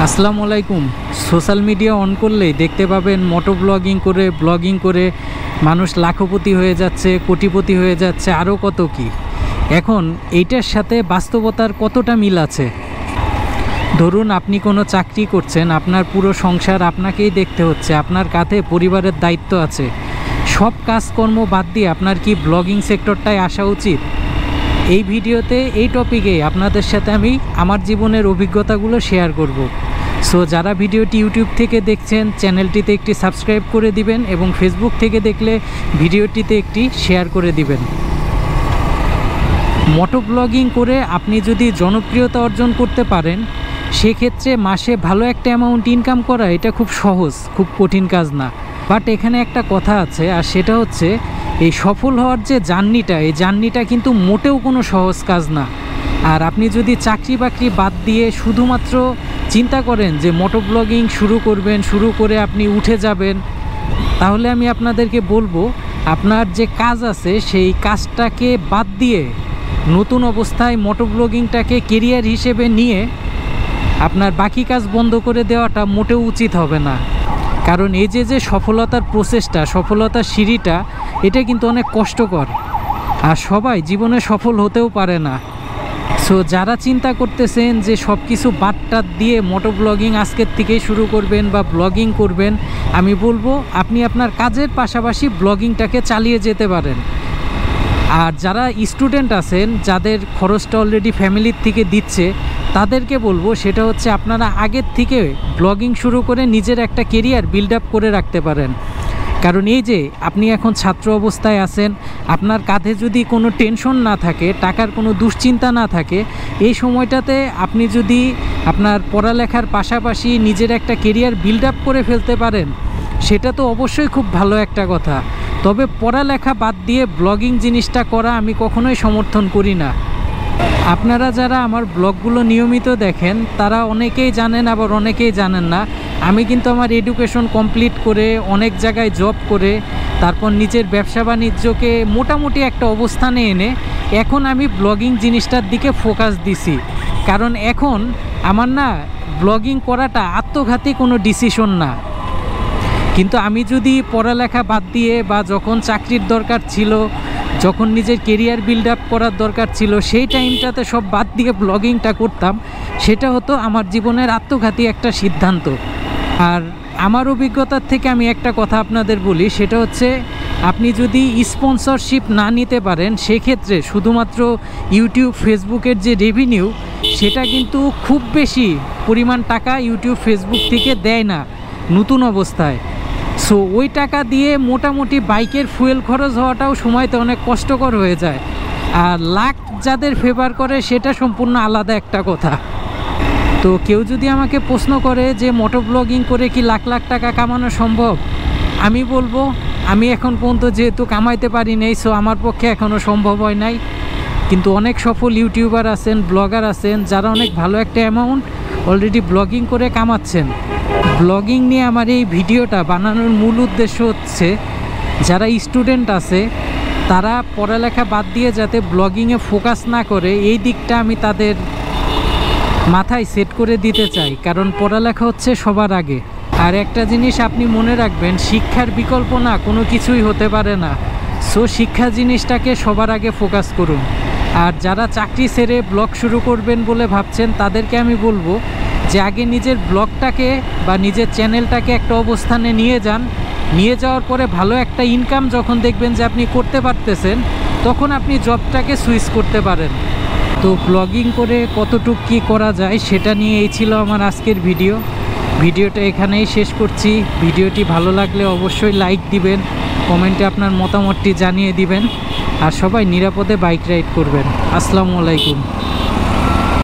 আসসালামু আলাইকুম। Social media on করলেই দেখতে পাবেন মোটো ব্লগিং করে মানুষ লাখপতি হয়ে যাচ্ছে, কোটিপতি হয়ে যাচ্ছে, আরও কত কি। এখন এইটার সাথে বাস্তবতার কতটা মিল আছে? ধরুন আপনি কোনো চাকরি করছেন, আপনার পুরো সংসার আপনাকেই দেখতে হচ্ছে, আপনার কাঁধে পরিবারের দায়িত্ব আছে। সব কাজকর্ম বাদ দিয়ে আপনার কি ব্লগিং সেক্টরটায় আসা উচিত? এই ভিডিওতে এই টপিকে আপনাদের সাথে আমি আমার জীবনের অভিজ্ঞতাগুলো শেয়ার করব। সো যারা ভিডিওটি ইউটিউব থেকে দেখছেন, চ্যানেলটিতে একটি সাবস্ক্রাইব করে দিবেন এবং ফেসবুক থেকে দেখলে ভিডিওটিতে একটি শেয়ার করে দিবেন। মোটো ব্লগিং করে আপনি যদি জনপ্রিয়তা অর্জন করতে পারেন, সেক্ষেত্রে মাসে ভালো একটা অ্যামাউন্ট ইনকাম করা এটা খুব সহজ, খুব কঠিন কাজ না। বাট এখানে একটা কথা আছে, আর সেটা হচ্ছে এই সফল হওয়ার যে জার্নিটা, এই জার্নিটা কিন্তু মোটেও কোনো সহজ কাজ না। আর আপনি যদি চাকরি বাকরি বাদ দিয়ে শুধুমাত্র চিন্তা করেন যে মোটো ব্লগিং শুরু করে আপনি উঠে যাবেন, তাহলে আমি আপনাদেরকে বলবো আপনার যে কাজ আছে সেই কাজটাকে বাদ দিয়ে নতুন অবস্থায় মোটো ব্লগিংটাকে কেরিয়ার হিসেবে নিয়ে আপনার বাকি কাজ বন্ধ করে দেওয়াটা মোটেও উচিত হবে না। কারণ এই যে সফলতার প্রসেসটা, সফলতার সিঁড়িটা, এটা কিন্তু অনেক কষ্টকর, আর সবাই জীবনে সফল হতেও পারে না। সো যারা চিন্তা করতেছেন যে সব কিছু বাদ দিয়ে মোটো ব্লগিং আজকের থেকেই শুরু করবেন বা ব্লগিং করবেন, আমি বলবো আপনি আপনার কাজের পাশাপাশি ব্লগিংটাকে চালিয়ে যেতে পারেন। আর যারা স্টুডেন্ট আছেন, যাদের খরচটা অলরেডি ফ্যামিলির থেকে দিচ্ছে, তাদেরকে বলবো সেটা হচ্ছে আপনারা আগের থেকে ব্লগিং শুরু করে নিজের একটা কেরিয়ার বিল্ড আপ করে রাখতে পারেন। কারণ এই যে আপনি এখন ছাত্র অবস্থায় আছেন, আপনার কাঁধে যদি কোনো টেনশন না থাকে, টাকার কোনো দুশ্চিন্তা না থাকে, এই সময়টাতে আপনি যদি আপনার পড়ালেখার পাশাপাশি নিজের একটা কেরিয়ার বিল্ড আপ করে ফেলতে পারেন, সেটা তো অবশ্যই খুব ভালো একটা কথা। তবে পড়ালেখা বাদ দিয়ে ব্লগিং জিনিসটা করা আমি কখনোই সমর্থন করি না। আপনারা যারা আমার ব্লগগুলো নিয়মিত দেখেন, তারা অনেকেই জানেন, আবার অনেকেই জানেন না। আমি কিন্তু আমার এডুকেশন কমপ্লিট করে, অনেক জায়গায় জব করে, তারপর নিজের ব্যবসা বাণিজ্যকে মোটামুটি একটা অবস্থানে এনে এখন আমি ব্লগিং জিনিসটার দিকে ফোকাস দিছি। কারণ এখন আমার না ব্লগিং করাটা আত্মঘাতী কোনো ডিসিশন না। কিন্তু আমি যদি পড়ালেখা বাদ দিয়ে বা যখন চাকরির দরকার ছিল, যখন নিজের কেরিয়ার বিল্ড আপ করার দরকার ছিল, সেই টাইমটাতে সব বাদ দিয়ে ব্লগিংটা করতাম, সেটা হতো আমার জীবনের আত্মঘাতী একটা সিদ্ধান্ত। আর আমার অভিজ্ঞতার থেকে আমি একটা কথা আপনাদের বলি, সেটা হচ্ছে আপনি যদি স্পন্সরশিপ না নিতে পারেন, সেক্ষেত্রে শুধুমাত্র ইউটিউব ফেসবুকের যে রেভিনিউ, সেটা কিন্তু খুব বেশি পরিমাণ টাকা ইউটিউব ফেসবুক থেকে দেয় না নতুন অবস্থায়। সো ওই টাকা দিয়ে মোটামুটি বাইকের ফুয়েল খরচ হওয়াটাও সময়তে অনেক কষ্টকর হয়ে যায়। আর লাক যাদের ফেভার করে সেটা সম্পূর্ণ আলাদা একটা কথা। তো কেউ যদি আমাকে প্রশ্ন করে যে মোটো ব্লগিং করে কি লাখ লাখ টাকা কামানো সম্ভব, আমি বলবো আমি এখন পর্যন্ত যেহেতু কামাইতে পারি নাই, সো আমার পক্ষে এখনও সম্ভব হয় নাই। কিন্তু অনেক সফল ইউটিউবার আছেন, ব্লগার আছেন, যারা অনেক ভালো একটা অ্যামাউন্ট অলরেডি ব্লগিং করে কামাচ্ছেন। ব্লগিং নিয়ে আমার এই ভিডিওটা বানানোর মূল উদ্দেশ্য হচ্ছে যারা স্টুডেন্ট আছে, তারা পড়ালেখা বাদ দিয়ে যাতে ব্লগিংয়ে ফোকাস না করে, এই দিকটা আমি তাদের মাথায় সেট করে দিতে চাই। কারণ পড়ালেখা হচ্ছে সবার আগে। আর একটা জিনিস আপনি মনে রাখবেন, শিক্ষার বিকল্প না কোনো কিছুই হতে পারে না। সো শিক্ষা জিনিসটাকে সবার আগে ফোকাস করুন। আর যারা চাকরি ছেড়ে ব্লগ শুরু করবেন বলে ভাবছেন, তাদেরকে আমি বলবো যে আগে নিজের ব্লগটাকে বা নিজের চ্যানেলটাকে একটা অবস্থানে নিয়ে যান। নিয়ে যাওয়ার পরে ভালো একটা ইনকাম যখন দেখবেন যে আপনি করতে পারতেছেন, তখন আপনি জবটাকে সুইচ করতে পারেন। তো ব্লগিং করে কতটুকু কী করা যায় সেটা নিয়ে এই ছিল আমার আজকের ভিডিওটা এখানেই শেষ করছি। ভিডিওটি ভালো লাগলে অবশ্যই লাইক দিবেন, কমেন্টে আপনার মতামতটি জানিয়ে দিবেন, আর সবাই নিরাপদে বাইক রাইড করবেন। আসসালামু আলাইকুম।